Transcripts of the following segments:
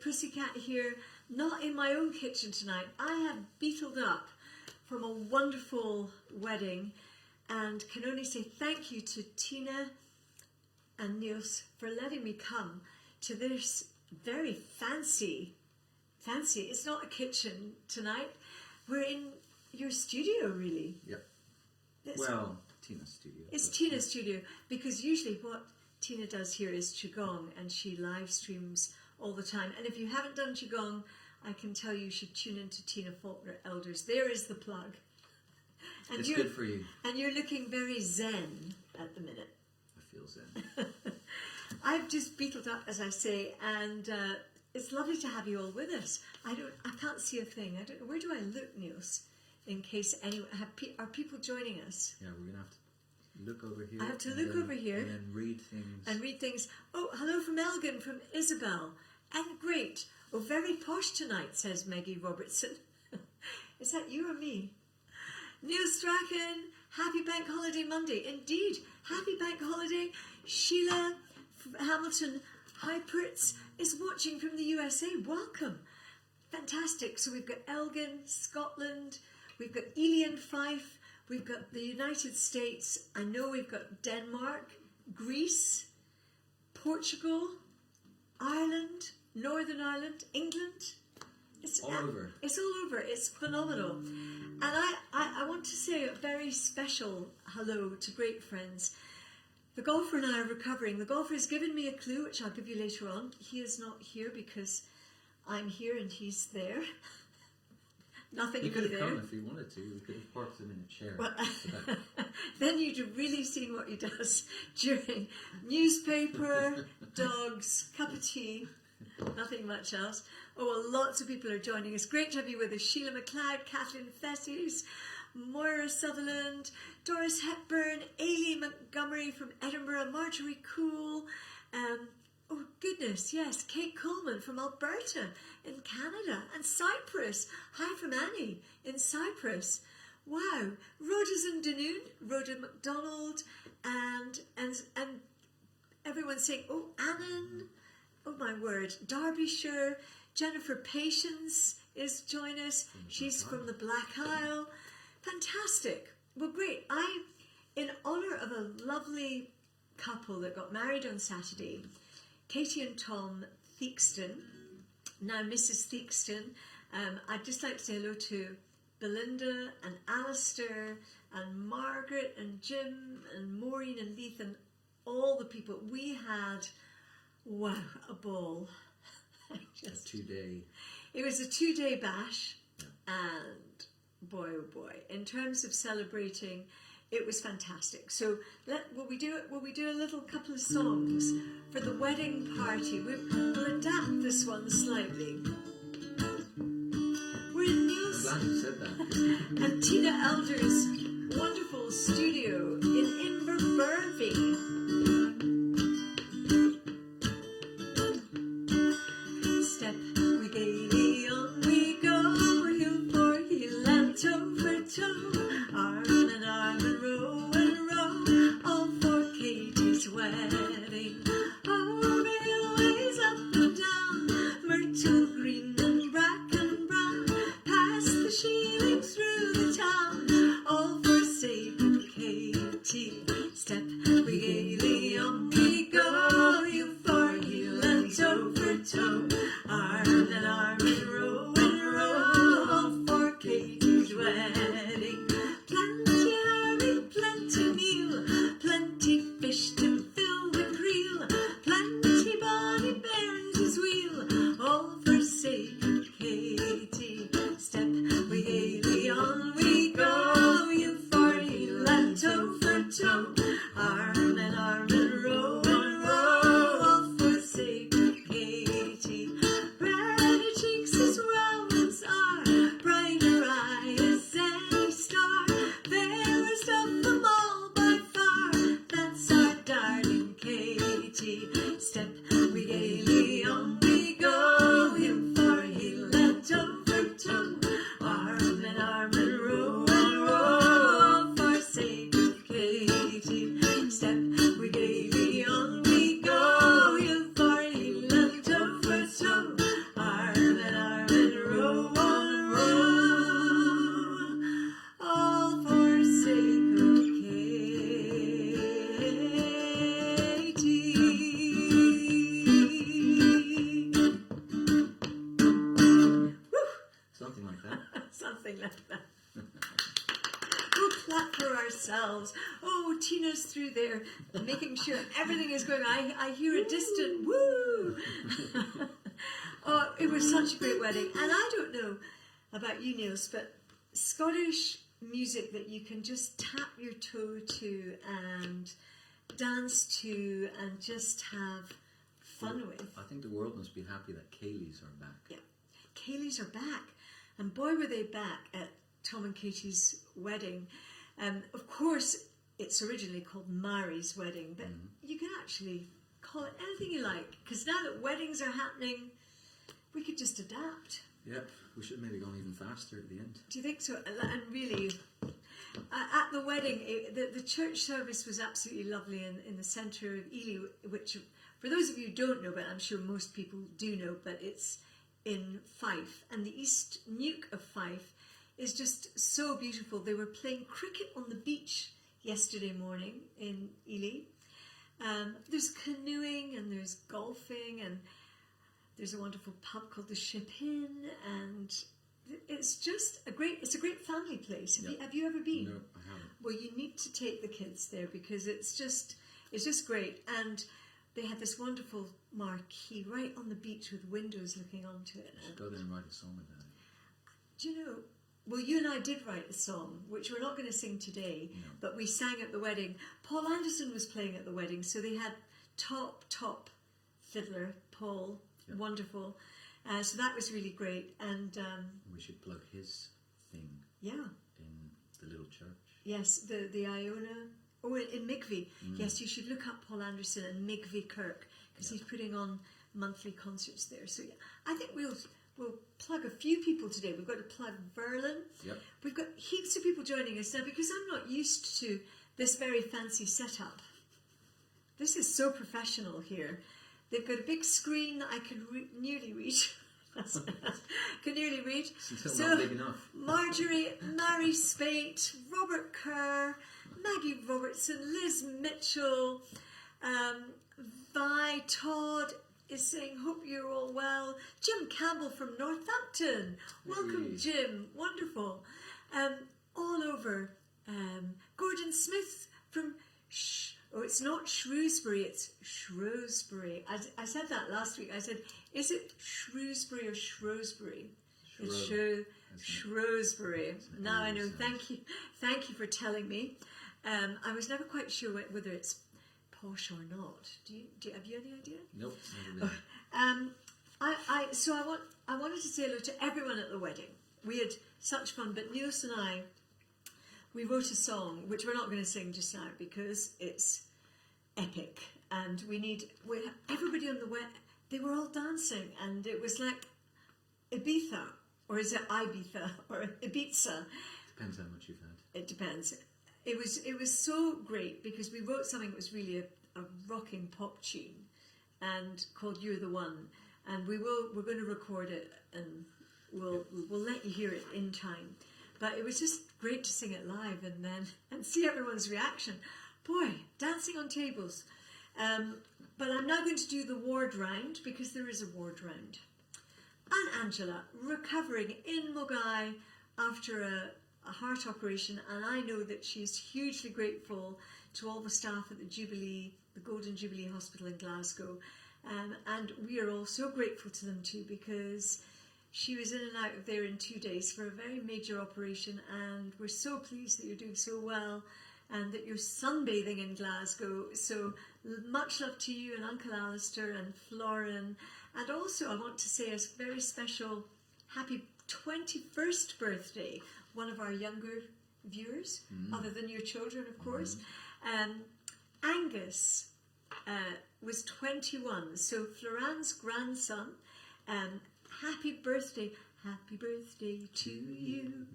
Pussycat here, not in my own kitchen tonight. I have beetled up from a wonderful wedding and can only say thank you to Tina and Nils for letting me come to this very fancy, it's not a kitchen tonight, we're in your studio really. Yep. Well, Tina's studio. It's Tina's studio, because usually what Tina does here is Qigong, and she live streams all the time. And if you haven't done Qigong, I can tell you should tune into Tina Elders. There is the plug. And it's good for you. And you're looking very zen at the minute. I feel zen. I've just beetled up, as I say, and it's lovely to have you all with us. I can't see a thing. I don't know. Where do I look, Nils? In case anyone are people joining us? Yeah, we're gonna have to look over here. I have to look over here and then read things. Oh, hello from Elgin, from Isabel, and great. Oh, very posh tonight, says Maggie Robertson. Is that you or me? Neil Strachan, happy Bank Holiday Monday. Indeed, happy Bank Holiday. Sheila from Hamilton Hyperts is watching from the USA. Welcome. Fantastic. So we've got Elgin, Scotland, we've got Elian Fife, we've got the United States, I know we've got Denmark, Greece, Portugal, Ireland, Northern Ireland, England. It's all over. It's all over. It's phenomenal. And I want to say a very special hello to great friends. The golfer and I are recovering. The golfer has given me a clue, which I'll give you later on. He is not here because I'm here and he's there. Nothing he to could be have there. come if he wanted to. We could have parked him in a chair. Well, then you'd have really seen what he does during newspaper, dogs, cup of tea, nothing much else. Oh, well, lots of people are joining us. Great to have you with us. Sheila McLeod, Kathleen Fessies, Moira Sutherland, Doris Hepburn, Ailey Montgomery from Edinburgh, Marjorie Cool, oh goodness, yes, Kate Coleman from Alberta in Canada, and Cyprus. Hi from Annie in Cyprus. Wow, Rhoda's in Dunoon, Rhoda McDonald, and everyone's saying, oh, Annan, oh my word, Derbyshire. Jennifer Patience is joining us. She's from the Black Isle. Fantastic. Well, great. In honour of a lovely couple that got married on Saturday, Katie and Tom Theakston, now Mrs. Theakston, I'd just like to say hello to Belinda and Alistair and Margaret and Jim and Maureen and Leith and all the people. We had, wow, a ball. A 2-day. It was a 2-day bash, and boy, oh boy, in terms of celebrating, it was fantastic. So will we do a little couple of songs for the wedding party? We'll adapt this one slightly. We're in Nils I'm glad you said that. and Tina Elders' wonderful studio in Inverbervie. Step we gaily on we go, heel for heel and toe for toe, arm in arm and row, all for Katie's wedding. Over hillways, up and down, myrtle green and bracken brown, past the shieling through the town, all for sake of Katie. Step we gaily on we go, heel for heel and toe for toe, arm in arm and row, all for Katie's wedding. Plenty herring, plenty meal, plenty fish to fill the creel, plenty bonny bairns as wheel, all for sake of Katie. Step we gaily on we go, heel for heel and toe for toe, arm in arm and row, all for sake of Katie. Redder cheeks as Romans are, brighter eye as any star, fairest of them all by far, that's our darling Katie. Step we gaily on we go, heel for heel and toe for toe, arm in arm and row, all for sake of Katie. themselves. Oh, Tina's through there, making sure everything is going. I hear a distant woo. Oh, it was such a great wedding. And I don't know about you, Nils, but Scottish music that you can just tap your toe to and dance to and just have fun with. I think the world must be happy that Kayleys are back. Yeah, Kayleys are back. And boy, were they back at Tom and Katie's wedding. Of course, it's originally called Mary's wedding, but you can actually call it anything you like, because now that weddings are happening, we could just adapt. Yeah, we should maybe go even faster at the end. Do you think so? And really, at the wedding, the church service was absolutely lovely in the centre of Ely, which, for those of you who don't know, but I'm sure most people do know, but it's in Fife. And the East Nuke of Fife is just so beautiful. They were playing cricket on the beach yesterday morning in Ely. There's canoeing and there's golfing and there's a wonderful pub called the Ship Inn, and it's just a great family place. Have you ever been? No, I haven't. Well, you need to take the kids there because it's just great. And they had this wonderful marquee right on the beach with windows looking onto it. You should go there and write a song about it. Do you know? Well, you and I did write a song, which we're not going to sing today, but we sang at the wedding. Paul Anderson was playing at the wedding, so they had top fiddler, Paul. Yep. Wonderful. So that was really great. And we should plug his thing. Yeah. In the little church. Yes, the Iona. Oh, in Migvy. Yes, you should look up Paul Anderson and Migvy Kirk, because he's putting on monthly concerts there. So yeah, I think we'll plug a few people today. We've got to plug Verlin. Yep. We've got heaps of people joining us now, because I'm not used to this very fancy setup. This is so professional here. They've got a big screen that I can nearly reach. Can nearly reach. It's not big enough. Marjorie, Mary Spate, Robert Kerr, Maggie Robertson, Liz Mitchell, Vi Todd is saying, hope you're all well. Jim Campbell from Northampton. Welcome, Jim. Wonderful. All over. Gordon Smith from... it's not Shrewsbury, it's Shrewsbury. I said that last week. I said, is it Shrewsbury or Shrewsbury? It's Shrewsbury. Now I know. Thank you for telling me. I was never quite sure whether it's posh or not. Have you any idea? Nope. Never been. I wanted to say hello to everyone at the wedding. We had such fun, but Nils and I, we wrote a song which we're not going to sing just now because it's epic, and everybody on the wedding. They were all dancing, and it was like Ibiza, or is it Ibiza or Ibiza? Depends how much you've had. It depends. It was so great because we wrote something that was really a rocking pop tune, and called "You're the One," and we're going to record it, and we'll let you hear it in time. But it was just great to sing it live and see everyone's reaction. Boy, dancing on tables. But I'm now going to do the ward round, because there is a ward round. And Angela, recovering in Mogai after a heart operation, and I know that she's hugely grateful to all the staff at the Golden Jubilee Hospital in Glasgow. And we are all so grateful to them too, because she was in and out of there in 2 days for a very major operation, and we're so pleased that you're doing so well and that you're sunbathing in Glasgow. So much love to you and Uncle Alistair and Florin. And also I want to say a very special happy 21st birthday, one of our younger viewers, other than your children, of course. Angus was 21, so Floran's grandson. Happy birthday to you,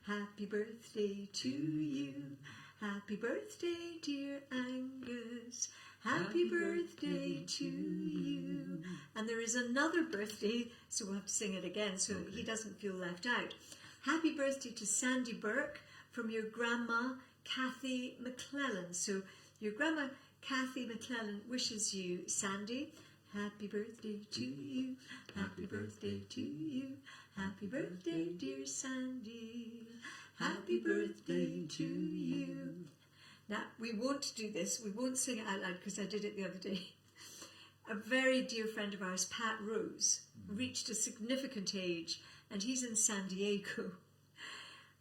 happy birthday to you, happy birthday dear Angus, happy birthday to you. And there is another birthday, so we'll have to sing it again so he doesn't feel left out. Happy birthday to Sandy Burke from your grandma Kathy McClellan. So your grandma Kathy McClellan wishes you, Sandy, happy birthday to you, happy birthday to you, happy birthday dear Sandy, happy birthday to you. Now, we won't do this. We won't sing it out loud because I did it the other day. A very dear friend of ours, Pat Rose, reached a significant age, and he's in San Diego.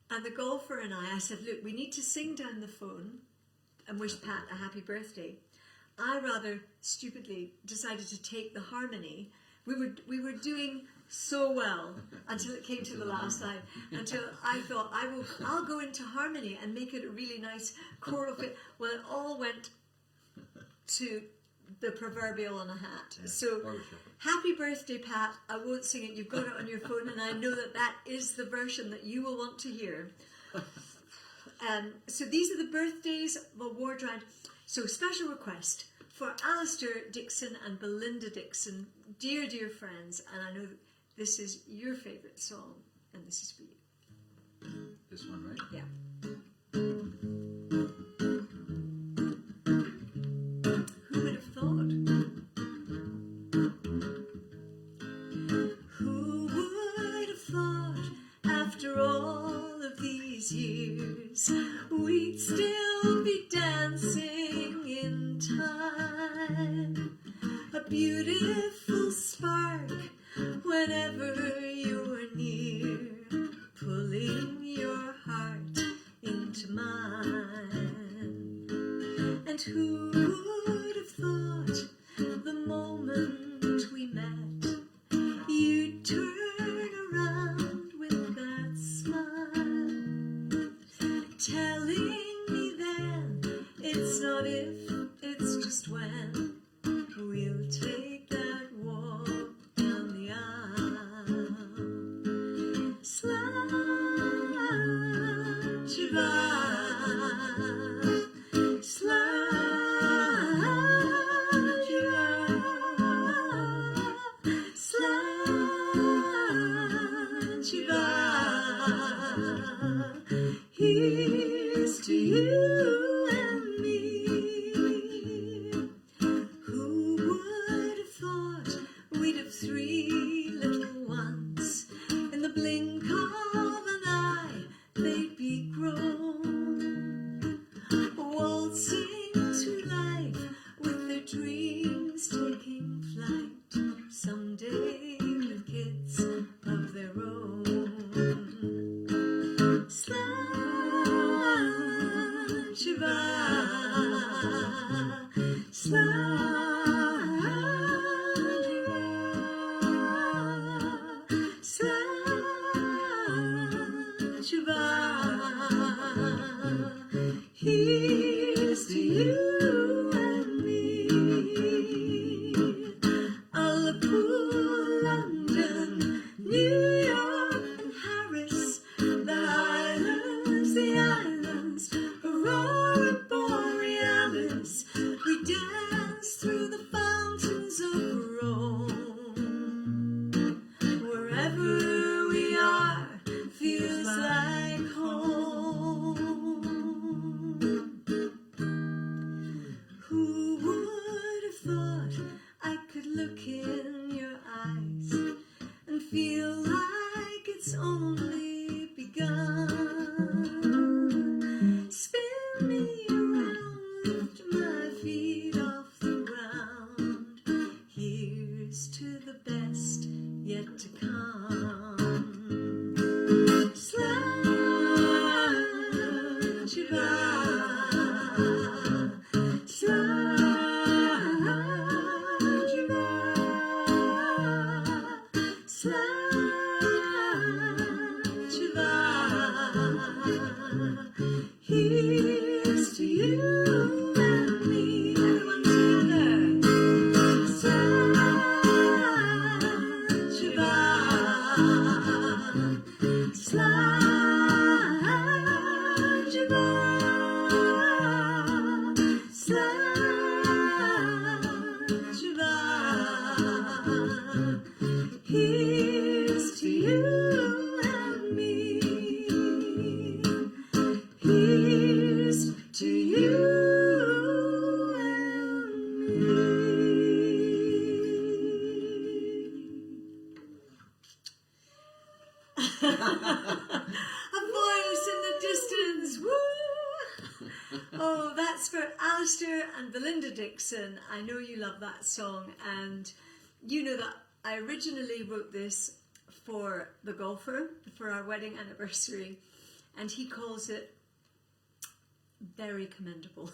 And the golfer and I said, look, we need to sing down the phone and wish Pat a happy birthday. I rather stupidly decided to take the harmony. We were doing so well until it came to the last line, until I thought I'll go into harmony and make it a really nice choral fit. Well, it all went to the proverbial on a hat. So happy birthday, Pat. I won't sing it. You've got it on your phone, and I know that is the version that you will want to hear. So these are the birthdays of award round. So special request for Alistair Dixon and Belinda Dixon, dear, dear friends, and I know that this is your favourite song, and this is for you. This one, right? Yeah. Who would have thought? Who would have thought after all of these years we'd still be dancing in time? A beautiful spark whenever you're near, pulling your heart into mine. And who would have thought the moment we met you'd turn around with that smile, telling me then it's not if, it's just when we'll take that walk down the aisle. Slide you by, slide you by, slide you by. Here's to you and me. Who would have thought we'd have three little ones? In the blink of an eye, they'd be grown, waltzing to life with their dreams taking flight, someday with kids of their own. Slide you by, slide you by, slide you by. Here's to you and me. Liverpool, London, New York and Paris, the islands, Aurora Borealis. We dance through the fountains of Rome. Wherever we are feels like home. So that's for Alistair and Belinda Dixon. I know you love that song, and you know that I originally wrote this for the golfer for our wedding anniversary, and he calls it very commendable.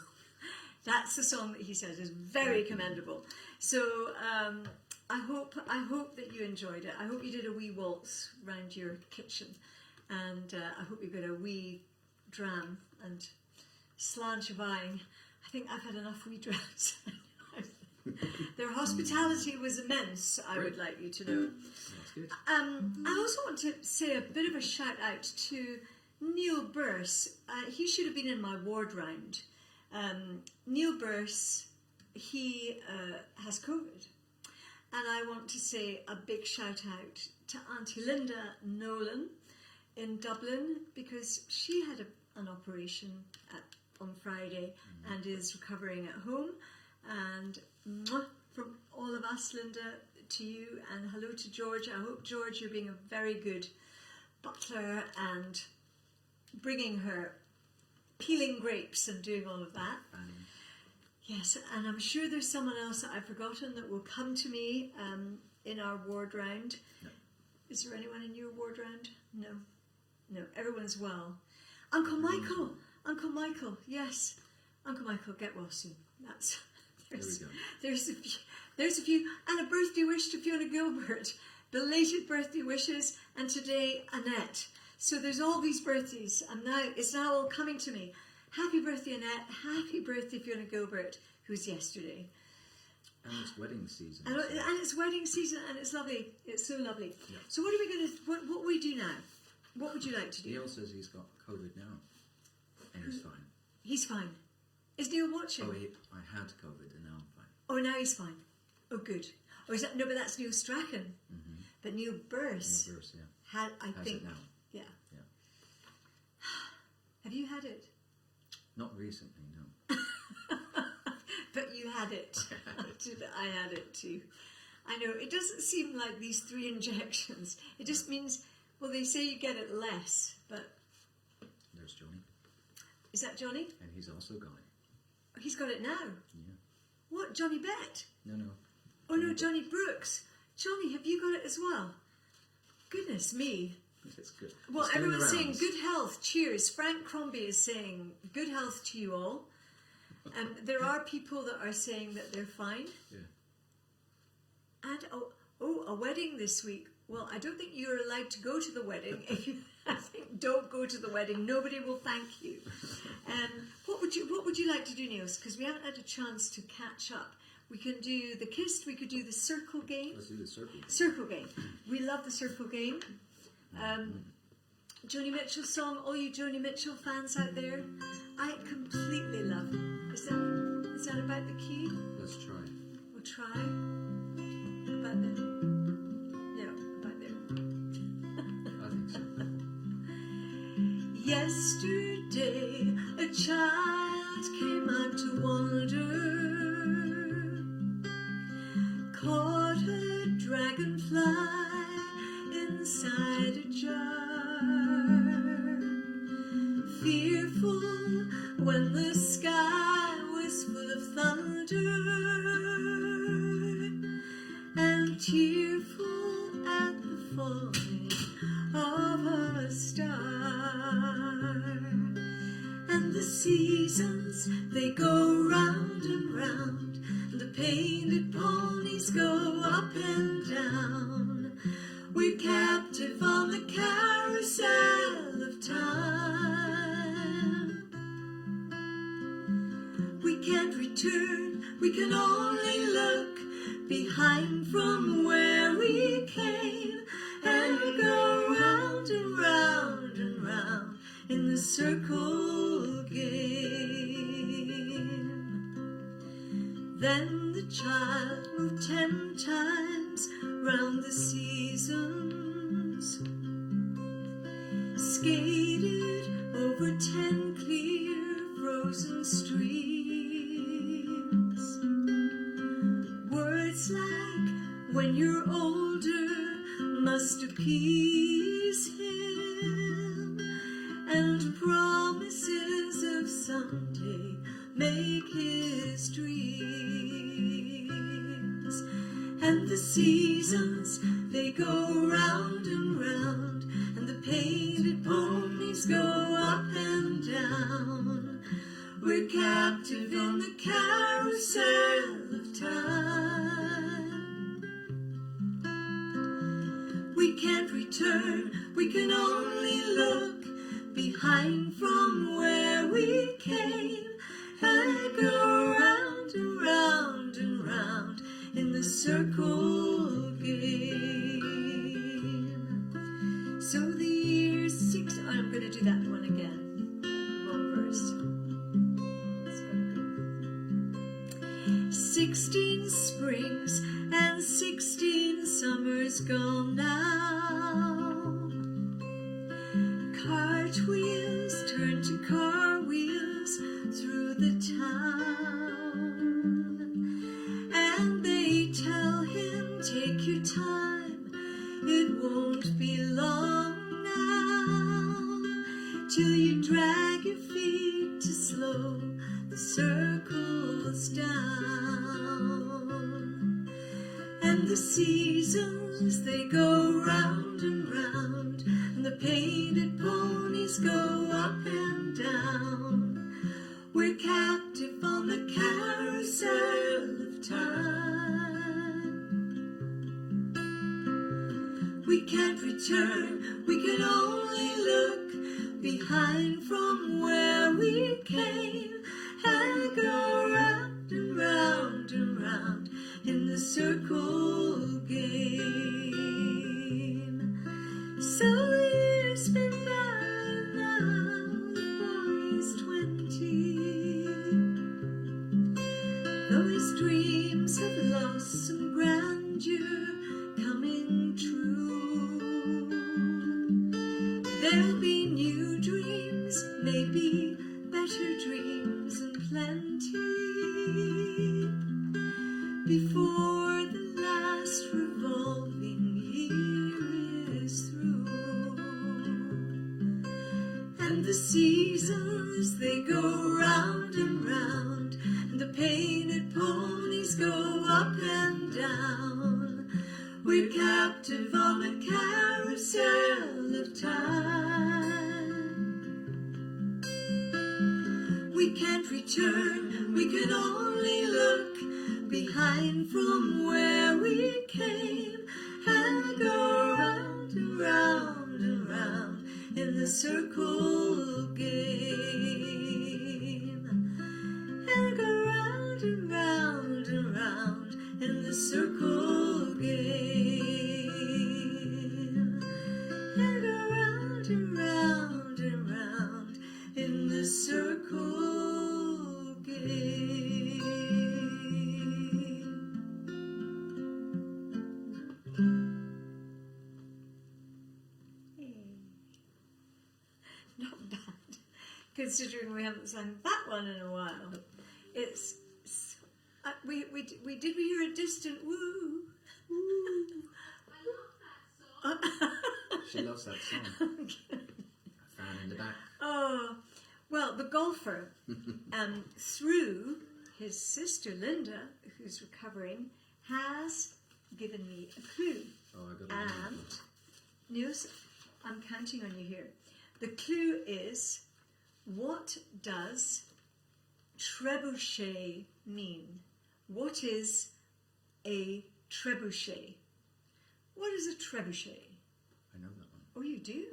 That's the song that he says is very commendable. So I hope that you enjoyed it. I hope you did a wee waltz round your kitchen, and I hope you got a wee dram and sláinte mhain. I think I've had enough wee drams. Their hospitality was immense, I would like you to know. That's good. I also want to say a bit of a shout out to Neil Burse. He should have been in my ward round. Neil Burse, he has COVID. And I want to say a big shout out to Auntie Linda Nolan in Dublin, because she had an operation on Friday and is recovering at home. And from all of us, Linda, to you, and hello to George. I hope, George, you're being a very good butler and bringing her peeling grapes and doing all of that. Yes, and I'm sure there's someone else that I've forgotten that will come to me in our ward round. No. Is there anyone in your ward round? No. No, everyone's well. Uncle Michael, yes. Uncle Michael, get well soon. There we go. There's a few, and a birthday wish to Fiona Gilbert. Belated birthday wishes, and today Annette. So there's all these birthdays, and now it's now all coming to me. Happy birthday, Annette. Happy birthday, Fiona Gilbert, who's yesterday. And it's wedding season. And it's wedding season, and it's lovely. It's so lovely. Yeah. So what are we going to? What will we do now? What would you like to do? Neil says he's got COVID now, and he's fine. He's fine. Is Neil watching? Oh, I had COVID, and now I'm fine. Oh, now he's fine. Oh, good. Oh, is that no? But that's Neil Strachan. Mm-hmm. But Neil Burse, Neil Burse, yeah. had, I Has think, it now. yeah. Yeah. Have you had it? Not recently, no. But you had it. I had it too. I know, it doesn't seem like these 3 injections. It just means, well, they say you get it less, but... There's Johnny. Is that Johnny? And he's also got it. He's got it now. Yeah. What, Johnny Bett? No. Oh no, Johnny Brooks. Johnny, have you got it as well? Goodness me. It's good. Well, It's doing the everyone's saying rounds. good health, cheers. Frank Crombie is saying good health to you all. And there are people that are saying that they're fine. Yeah. And a wedding this week. Well, I don't think you're allowed to go to the wedding. I think don't go to the wedding. Nobody will thank you. What would you like to do, Niels? Because we haven't had a chance to catch up. We can do the kissed. We could do the circle game. Let's do the circle. Circle game. We love the circle game. Joni Mitchell song. All you Joni Mitchell fans out there, I completely love. Is that about the key? Let's try. We'll try. About there. No, about there. I think so. Yesterday, a child came out to wander, caught a dragonfly inside a jar, fearful when the sky was full of thunder, and tearful at the falling of a star. And the seasons, they go round and round, and the painted ponies go up and down. We're captive on the carousel of time. We can't return, we can only look behind from where we came, and we go round and round and round in the circle game. Then the child moved 10 times round the seasons, skated over 10 clear frozen streams. Words like when you're older must appease him, and promises of someday make his dreams. And the seasons, they go round and round, and the painted ponies go up and down. We're captive in the carousel of time. We can't return, we can only look behind from where we came, and go round and round and round in the circle game. So the year six, oh, I'm going to do that one again. Wrong verse. It's gonna go. 16 springs and 16 summers gone now. Cartwheels turn to car wheels through the town, and they tell him, take your time, it won't be long now, till you drag your feet to slow the circles down. And the seasons, they go round and round, and the painted ponies go up and down. We're captive on the carousel of time. We can't return, we can only look behind from where we came, and go round and round and round in the circle game. So years been by now, the boy's 20. Though his dreams have lost some grandeur coming true, there'll be new dreams, maybe better dreams and plenty, before the last revolving year is through. And the seasons, they go round and round, and the painted ponies go up and down. We're captive on the carousel of time. We can't return, we can only look behind from where we came, and go round and round and round in the circle game, and go round and round and round in the circle game, and go round and round and round in the circle game. Not bad, considering we haven't sung that one in a while. It's we hear a distant woo. She loves that song. A fan in the back. Oh, well, the golfer, through his sister Linda, who's recovering, has given me a clue. Oh, I got it. And Nils, I'm counting on you here. The clue is, what does trebuchet mean? What is a trebuchet? What is a trebuchet? I know that one. Oh, you do?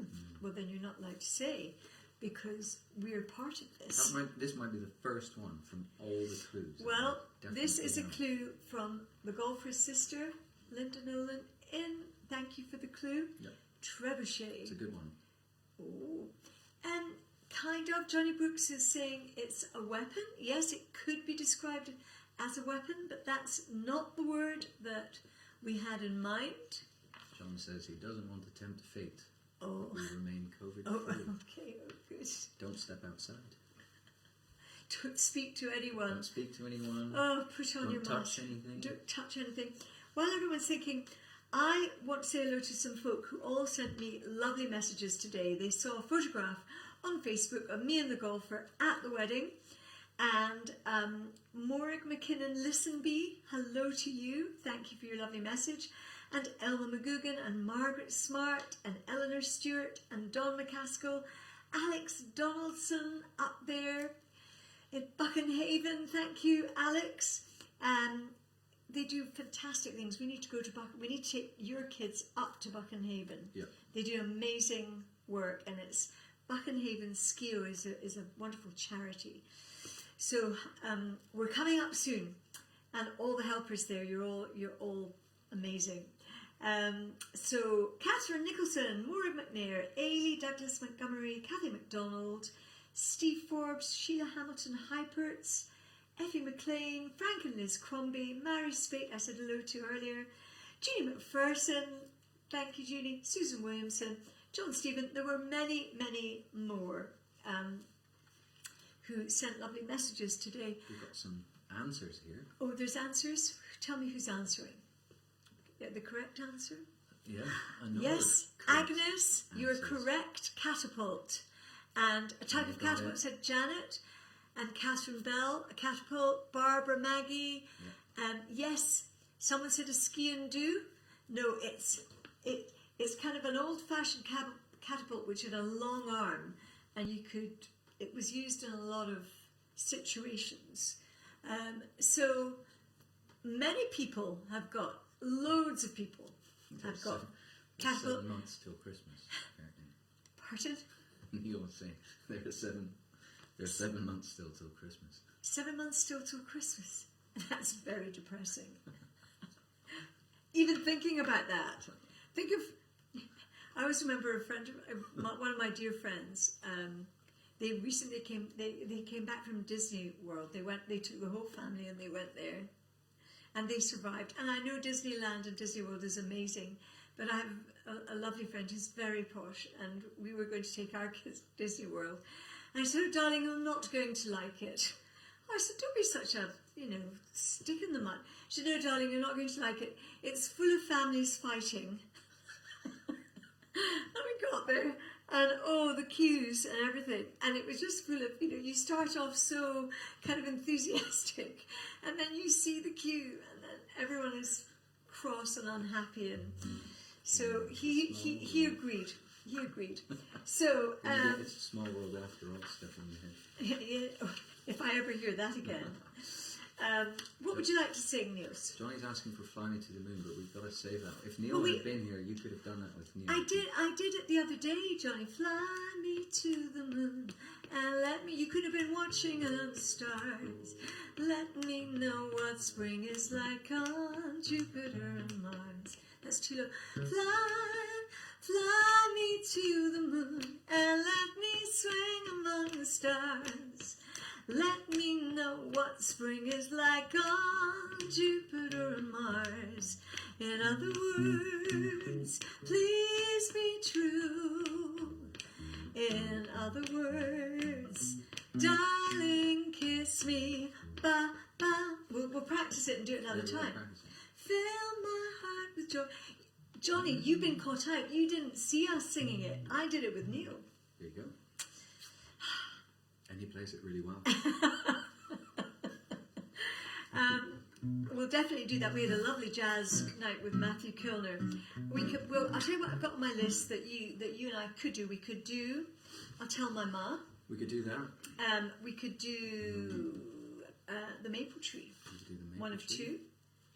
Well, then you're not allowed to say, because we're part of this. This might be the first one from all the clues. Well, this Definitely is a know. clue from the golfer's sister, Linda Nolan, thank you for the clue. Yep. Trebuchet. It's a good one. Oh. And kind of, Johnny Brooks is saying it's a weapon. Yes, it could be described as a weapon, but that's not the word that we had in mind. John says he doesn't want to tempt fate. Oh. We remain COVID Oh, free. okay, oh, good. Don't step outside. Don't speak to anyone. Don't speak to anyone. Oh, put on Don't your touch mask. anything. Don't touch anything. While everyone's thinking, I want to say hello to some folk who all sent me lovely messages today. They saw a photograph on Facebook of me and the golfer at the wedding, And Morag McKinnon Listenby, hello to you. Thank you for your lovely message. And Elma McGugan and Margaret Smart and Eleanor Stewart and Don McCaskill, Alex Donaldson up there in Buckenhaven. Thank you, Alex. They do fantastic things. We need to go to we need to take your kids up to Buckenhaven. Yeah. They do amazing work, and it's Buckenhaven Skio is a wonderful charity. So we're coming up soon, and all the helpers there, you're all amazing. So Catherine Nicholson, Maura McNair, Ailey Douglas Montgomery, Kathy McDonald, Steve Forbes, Sheila Hamilton Hyperts, Effie McLean, Frank and Liz Crombie, Mary Spate, I said hello to earlier, Junie McPherson, thank you Junie, Susan Williamson, John Stephen. There were many, many more who sent lovely messages today. We've got some answers here. Oh, there's answers? Tell me who's answering. Yeah, the correct answer? Yeah, I know. Yes, Agnes, you're correct. Catapult. And a type of catapult said Janet, and Catherine Bell, a catapult. Barbara, Maggie. Yeah. Yes, someone said a ski and do. No, it's kind of an old-fashioned catapult which had a long arm, and it was used in a lot of situations. So many people have got, loads of people have got catapult. 7 months till Christmas, apparently. Pardon? Neil was saying there's 7 months still till Christmas. 7 months still till Christmas. That's very depressing. Even thinking about that. I always remember a friend, one of my dear friends, they recently came back from Disney World. They took the whole family and they went there. And they survived. And I know Disneyland and Disney World is amazing, but I have a lovely friend who's very posh, and we were going to take our kids to Disney World. And I said, oh, darling, I'm not going to like it. I said, don't be such a, stick in the mud. She said, no, darling, you're not going to like it. It's full of families fighting. And we got there, and the queues and everything, and it was just full of, you start off so kind of enthusiastic, and then you see the queue, and then everyone is cross and unhappy, and so he agreed. He agreed. So it's a small world after all, stuff in your head. If I ever hear that again. What would you like to sing, Niels? Johnny's asking for Fly Me to the Moon, but we've got to save that. If Neil had been here, you could have done that with Neil. I did it the other day, Johnny. Fly me to the moon and let me. You could have been watching the stars. Let me know what spring is like on Jupiter and Mars. That's too low. Fly me to the moon and let me swing among the stars. Let me know what spring is like on Jupiter and Mars. In other words, please be true. In other words, darling, kiss me. Ba, ba. We'll practice it and do it another time. Fill my heart with joy. Johnny, you've been caught out. You didn't see us singing it. I did it with Neil. There you go. And he plays it really well. We'll definitely do that. We had a lovely jazz night with Matthew Kilner. I'll tell you what I've got on my list that you and I could do. We could do I'll Tell My Ma. We could do that. We could do The Maple Tree. We could do the Maple One of Tree. two.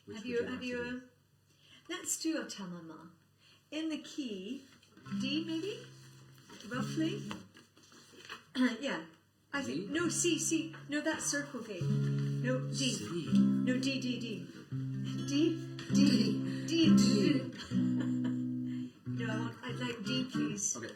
Which Have would you like to do? Let's do I'll Tell My Ma. In the key D, maybe? Roughly? Yeah. I think, no, C, no, that's circle game. No, D. C. No, D. No, I'd like D, please. Okay.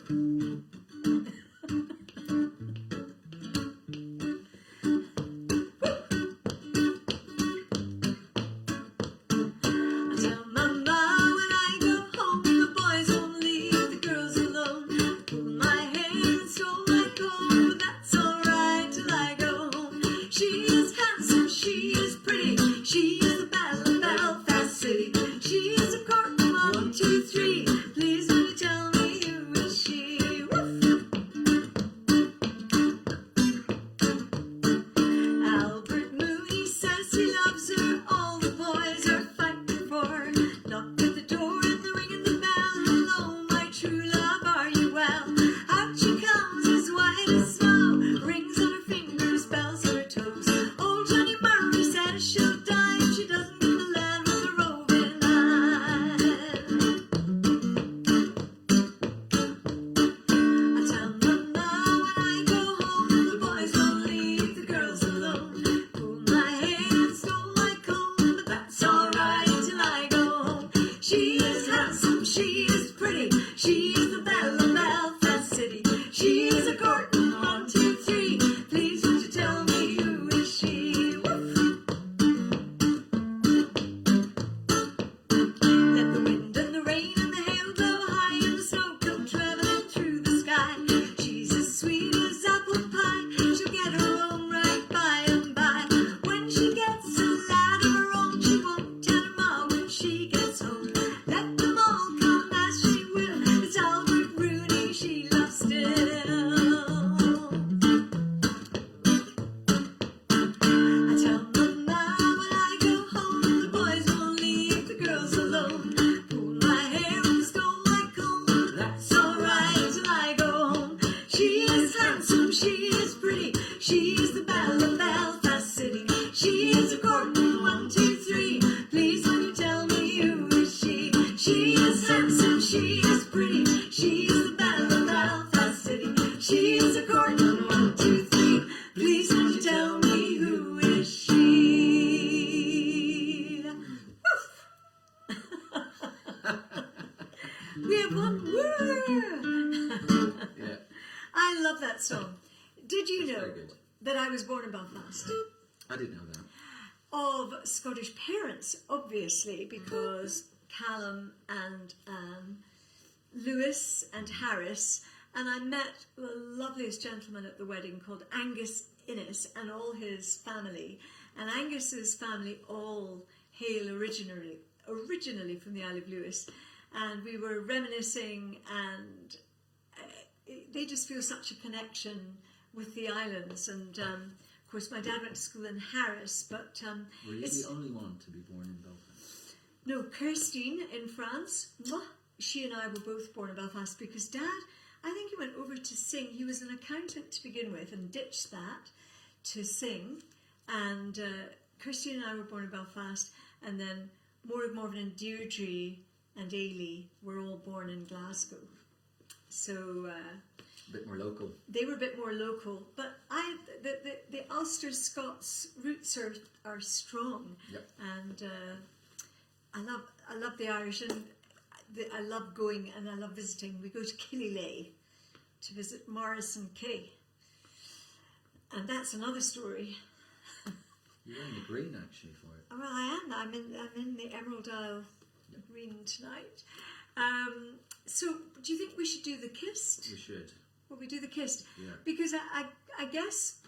She is pretty, she is the battle of Belfast City. She is a court was born in Belfast. I didn't know that. Of Scottish parents, obviously, because Callum and Lewis and Harris, and I met the loveliest gentleman at the wedding called Angus Innes and all his family. And Angus's family all hail originally from the Isle of Lewis. And we were reminiscing, and they just feel such a connection with the islands. And of course, my dad went to school in Harris, but Were you the only one to be born in Belfast? no, Kirstine in France. She and I were both born in Belfast because Dad, I think he went over to sing. He was an accountant to begin with and ditched that to sing. And Kirsty and I were born in Belfast, and then Morgan and Deirdre and Ailey were all born in Glasgow. So A bit more local. they were a bit more local, but the Ulster Scots roots are strong. Yep. And I love the Irish, and I love going and I love visiting. We go to Killyleagh to visit Morrison Quay, and that's another story. You're wearing the green actually for it. Well, I am. I'm in the Emerald Isle green tonight. So, do you think we should do the kist? We should. Well, we do the kist. Yeah. Because I guess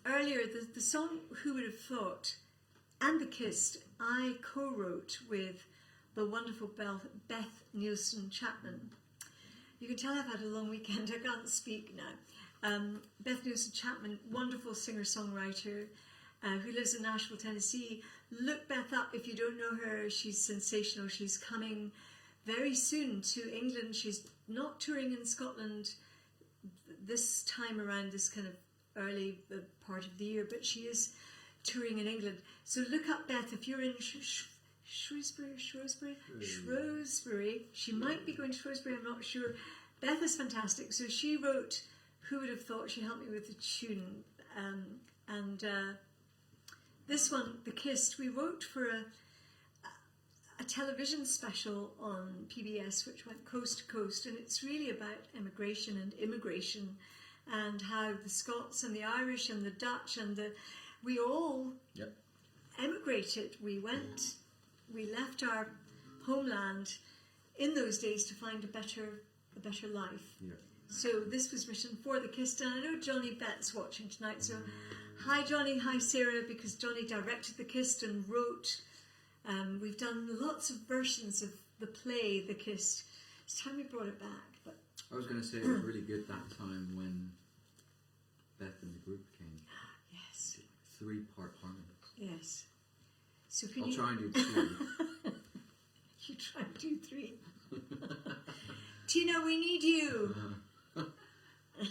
earlier the song "Who Would Have Thought" and the kist I co-wrote with the wonderful Beth Nielsen Chapman. You can tell I've had a long weekend. I can't speak now. Beth Nielsen Chapman, wonderful singer-songwriter who lives in Nashville, Tennessee. Look Beth up if you don't know her. She's sensational. She's coming very soon to England. She's not touring in Scotland this time around, this kind of early part of the year, but she is touring in England. So look up Beth if you're in Shrewsbury. She might be going to Shrewsbury, I'm not sure. Beth is fantastic. So she wrote "Who Would Have Thought." She helped me with the tune. And this one, "The Kist," we wrote for a television special on PBS which went coast to coast, and it's really about emigration and immigration and how the Scots and the Irish and the Dutch and we all emigrated. We left our homeland in those days to find a better life. Yeah. So this was written for the Kist, and I know Johnny Bett's watching tonight, so hi Johnny, hi Sarah, because Johnny directed the Kist and wrote. We've done lots of versions of the play The Kist. It's time we brought it back. But I was going to say it was really good that time when Beth and the group came. yes, 3-part harmonies. yes. So can I'll try and do 2. You try and do 3. Tina, we need you.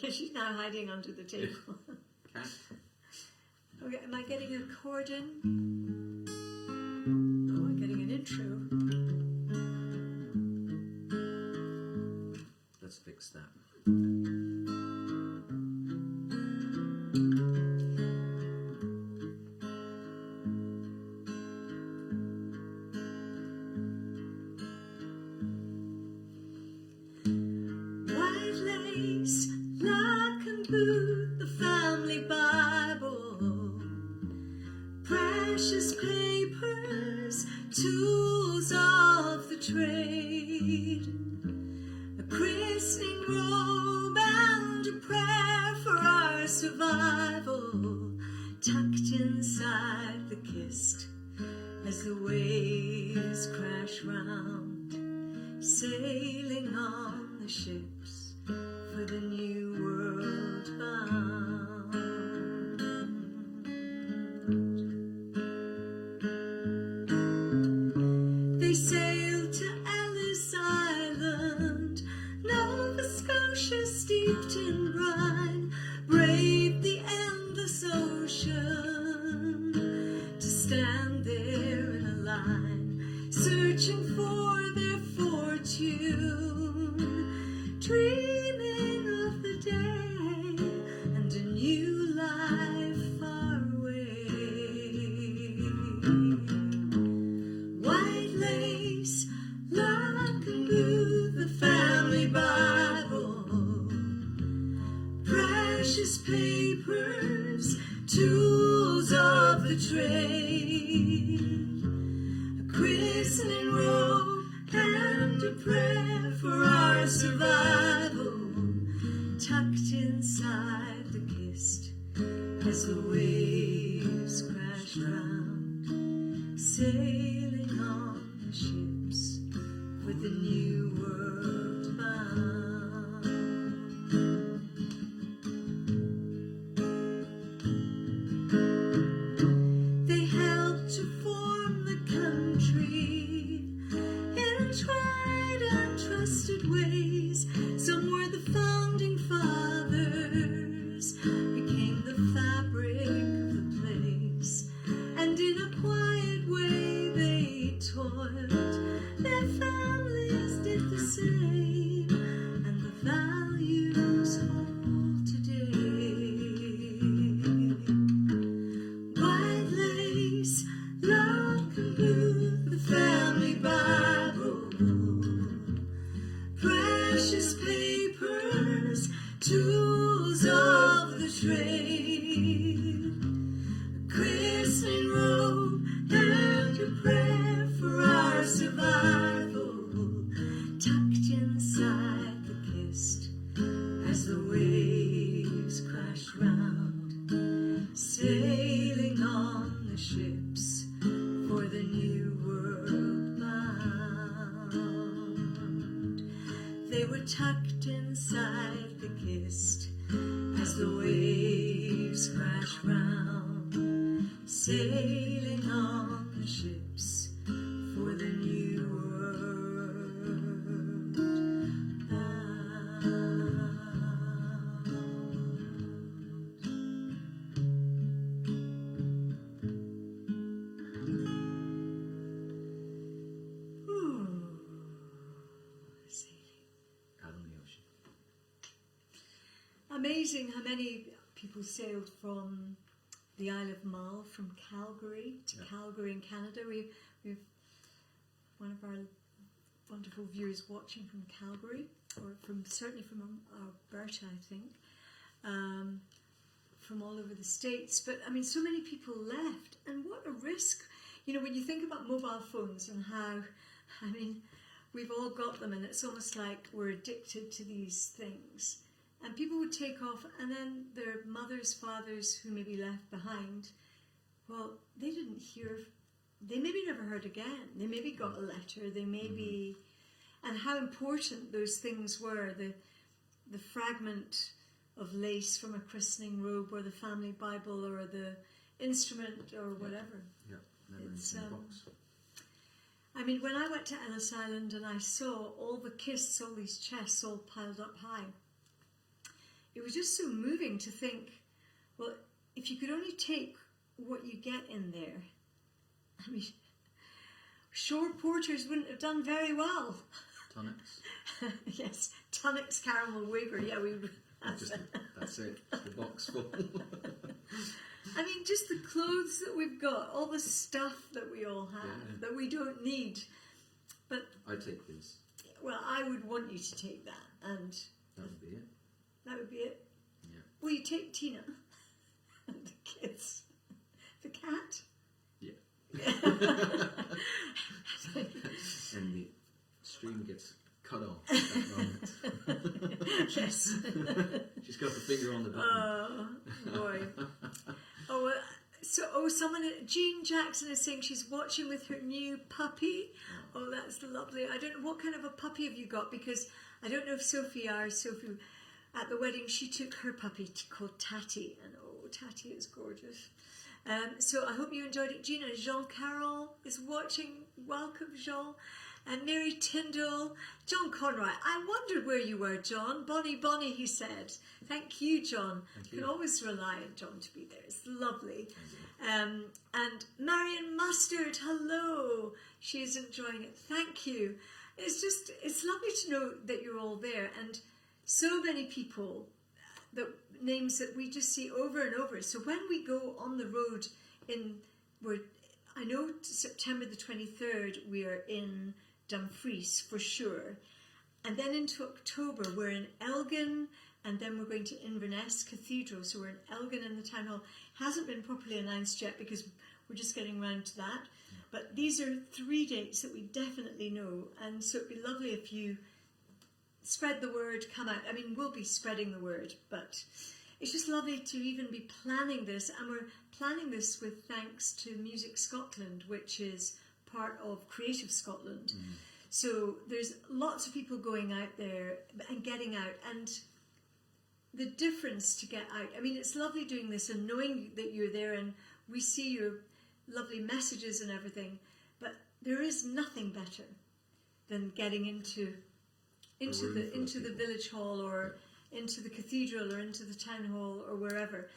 She's now hiding under the table. Cat? Okay, am I getting a chord in? Oh, I'm getting an intro. Let's fix that. White lace, black and blue, the family Bible, precious papers, tools of the trade, a christening robe and a prayer for our survival, tucked inside the kist as the waves crash round, sailing on the ships for the new world bound. They sailed to Ellis Island, Nova Scotia steeped in brine, braved the endless ocean to stand there in a line, searching for their fortune, dreaming of the day and a new life far away. White lace, black and blue, the family Bible, precious paper, the trade, a christening robe and a prayer for our survival, tucked inside the kist as the waves crash round, sailing on the ships for the new world bound. They helped to form the country in tried and trusted ways. Some were the founding fathers, became the fabric of the place, and in a quiet way they toiled. Their families did the same, and the values hold today. White lace, luck and blue, the family Bible, precious papers, tools of the trade, a christening robe and a prayer for our survival, tucked inside the kist as the waves crash round, sailing on the ships for the new world bound. They were tucked inside the kist as the waves crash round, sailing on the ships for the new world bound. Out on the ocean. Amazing how many people sailed from the Isle of Mull, from Calgary to Calgary in Canada. We've one of our wonderful viewers watching from Calgary, or certainly from Alberta, I think, from all over the States. But I mean, so many people left, and what a risk. You know, when you think about mobile phones and how, I mean, we've all got them, and it's almost like we're addicted to these things. And people would take off, and then their mothers, fathers who maybe left behind, well, they didn't hear, they maybe never heard again. They maybe got a letter, they maybe, and how important those things were, the fragment of lace from a christening robe, or the family Bible, or the instrument, or whatever. Yeah, memories in the box. I mean, when I went to Ellis Island and I saw all the kists, all these chests all piled up high, it was just so moving to think, well, if you could only take what you get in there, I mean, shore porters wouldn't have done very well. Tonics. Yes, tonics, caramel waver, yeah, we would. That's it, the box full. I mean, just the clothes that we've got, all the stuff that we all have, that we don't need. But I take these. well, I would want you to take that, and That would be it. that would be it. Yeah. Will you take Tina and the kids, the cat? Yeah. And the stream gets cut off at that moment. Yes. She's got the finger on the button. Oh boy. Someone, Jean Jackson is saying she's watching with her new puppy. Oh, that's lovely. I don't know, what kind of a puppy have you got? Because I don't know if Sophie, at the wedding, she took her puppy called Tatty, and oh, Tatty is gorgeous. So I hope you enjoyed it. Jean and Jean Carroll is watching. Welcome, Jean. And Mary Tyndall, John Conroy. I wondered where you were, John. Bonnie, he said. Thank you, John. Thank You you. can always rely on John to be there. It's lovely. And Marion Mustard, hello. She's enjoying it. Thank you. It's lovely to know that you're all there. And so many people, names that we just see over and over. So when we go on the road I know September the 23rd, we are in Dumfries for sure. And then into October, we're in Elgin, and then we're going to Inverness Cathedral. So we're in Elgin in the town hall. hasn't been properly announced yet because we're just getting round to that. But these are 3 dates that we definitely know, and so it'd be lovely if you spread the word, come out. I mean, we'll be spreading the word, but it's just lovely to even be planning this, and we're planning this with thanks to Music Scotland, which is part of Creative Scotland. So there's lots of people going out there and getting out, and the difference to get out. I mean, it's lovely doing this and knowing that you're there, and we see your lovely messages and everything, but there is nothing better than getting into the village hall or into the cathedral or into the town hall or wherever.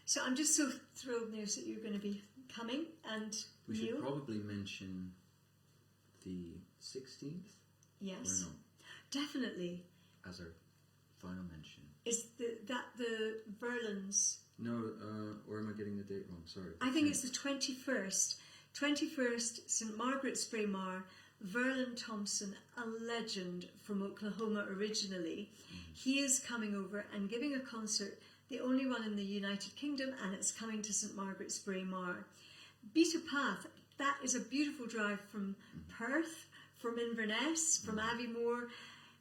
So I'm just so thrilled, Nils, that you're going to be coming. And we should probably mention the 16th. Yes, or no, definitely. as our final mention. Is that the Verlins? No, or am I getting the date wrong? Sorry. I think it's the 21st. 21st, St. Margaret's Braemar, Verlin Thompson, a legend from Oklahoma originally. He is coming over and giving a concert, the only one in the United Kingdom, and it's coming to St. Margaret's Braemar. Beat a Path, that is a beautiful drive from Perth, from Inverness, from Aviemore,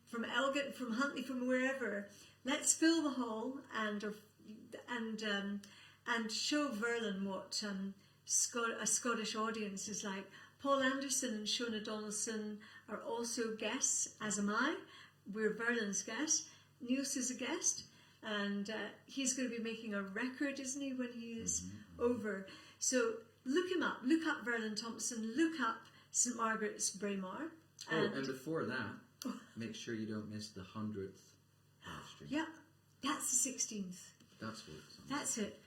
from Elgin, from Huntly, from wherever. Let's fill the hall and show Verlin what a Scottish audience is like. Paul Anderson and Fiona Donaldson are also guests, as am I. We're Verlin's guests. Nils is a guest, and he's going to be making a record, isn't he, when he is over? So look him up. Look up Verlin Thompson. Look up St. Margaret's Braemar. And before that, make sure you don't miss the 100th live stream. Yeah, that's the 16th. That's what it's on. That's it.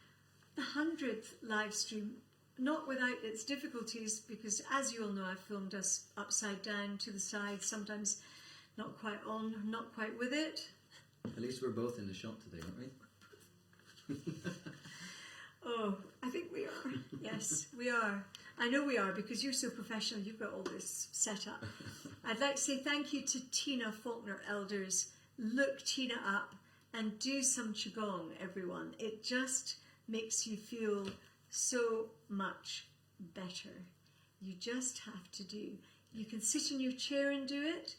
The 100th live stream, not without its difficulties, because as you all know, I've filmed us upside down, to the side, sometimes not quite on, not quite with it. At least we're both in the shot today, aren't we? Oh, I think we are. Yes, we are. I know we are, because you're so professional. You've got all this set up. I'd like to say thank you to Tina Faulkner Elders. Look Tina up and do some Qigong, everyone. It just makes you feel so much better. You just have to do. You can sit in your chair and do it.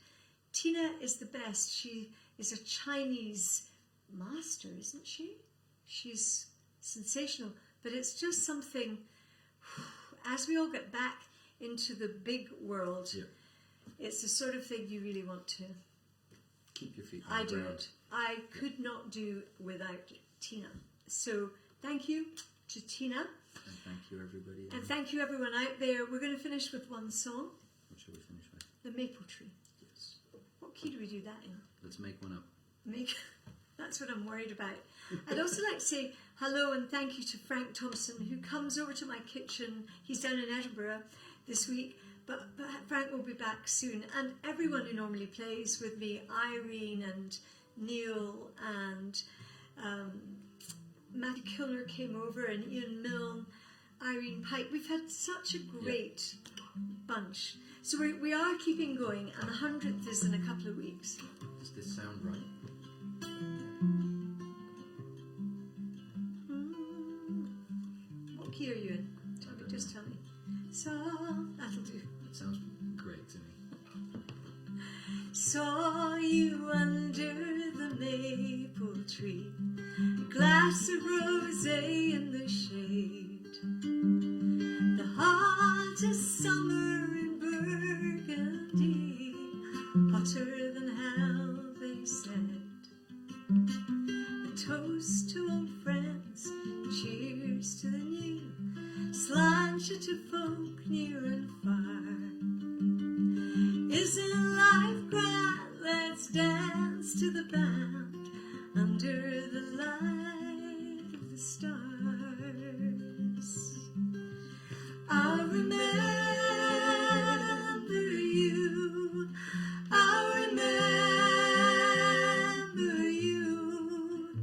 Tina is the best. She is a Chinese master, isn't she? She's sensational. But it's just something, as we all get back into the big world, it's the sort of thing you really want to keep your feet on the ground. I do it. I could not do without Tina. So thank you to Tina. And thank you, everybody. And thank you, everyone out there. We're going to finish with one song. What shall we finish with? The Maple Tree. Yes. What key do we do that in? Let's make one up. That's what I'm worried about. I'd also like to say hello and thank you to Frank Thompson, who comes over to my kitchen. He's down in Edinburgh this week, but Frank will be back soon. And everyone who normally plays with me, Irene and Neil and Matthew Kilner came over, and Ian Milne, Irene Pike. We've had such a great bunch. So we are keeping going, and the 100th is in a couple of weeks. Does this sound right? What key are you in? Just tell me. So, that'll do. It sounds great to me. Saw you under the maple tree, a glass of rosé in the shade, the hottest summer in Burgundy, hotter than hell, they said. A toast to old friends, cheers to the new, sláinte to folk near and far. Isn't life grand? Let's dance to the band under the light of the stars. I'll remember you. I'll remember you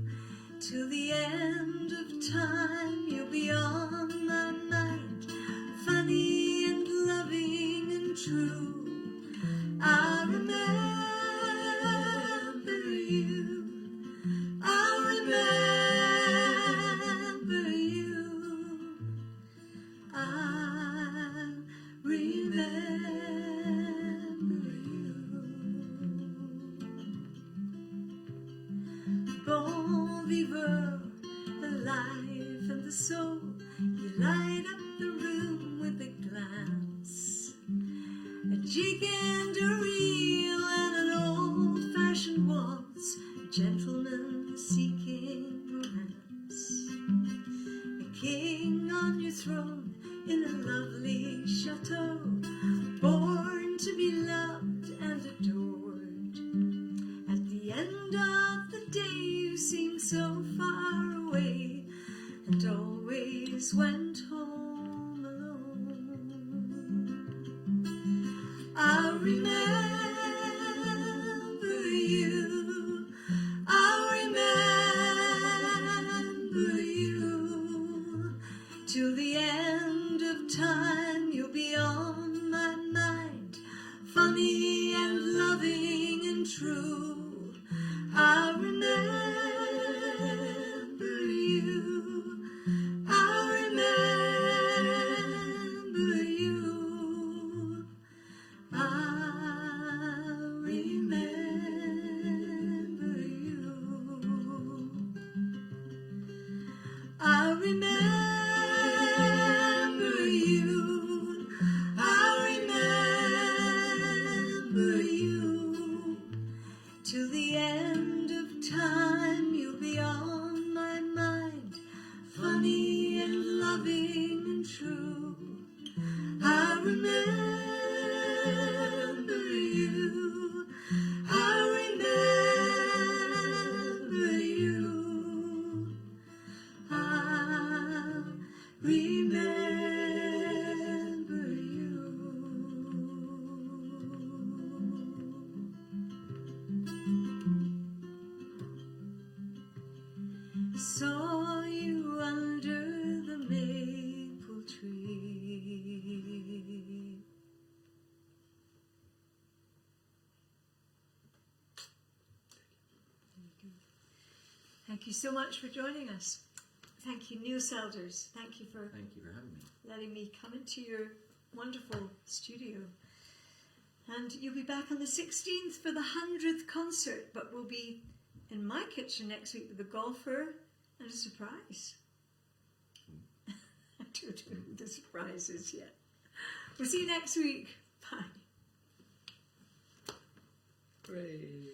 till the end of time. You'll be on my mind, funny and loving and true. I'll remember you. light up the room with a glance. A jig and a reel and an old-fashioned waltz, a gentleman seeking romance. A king on your throne in a lovely chateau, born to be loved and adored. At the end of the day you seem so far away, and always went home alone. I'll remember you, I'll remember you, till the end of time you'll be on my mind, funny and loving and true. I'll remember you, I'll remember you, I'll remember you, I'll remember you, I'll remember you, till the end of time you'll be on my mind, funny and loving and true. I remember you, I remember you, I remember you. Saw you under the maple tree. Thank you so much for joining us. Thank you, Nils Elders. Thank you for Thank you for having me. letting me come into your wonderful studio. And you'll be back on the 16th for the 100th concert, but we'll be in my kitchen next week with a golfer and a surprise. I don't know who the surprise is yet. We'll see you next week. Bye. Hooray.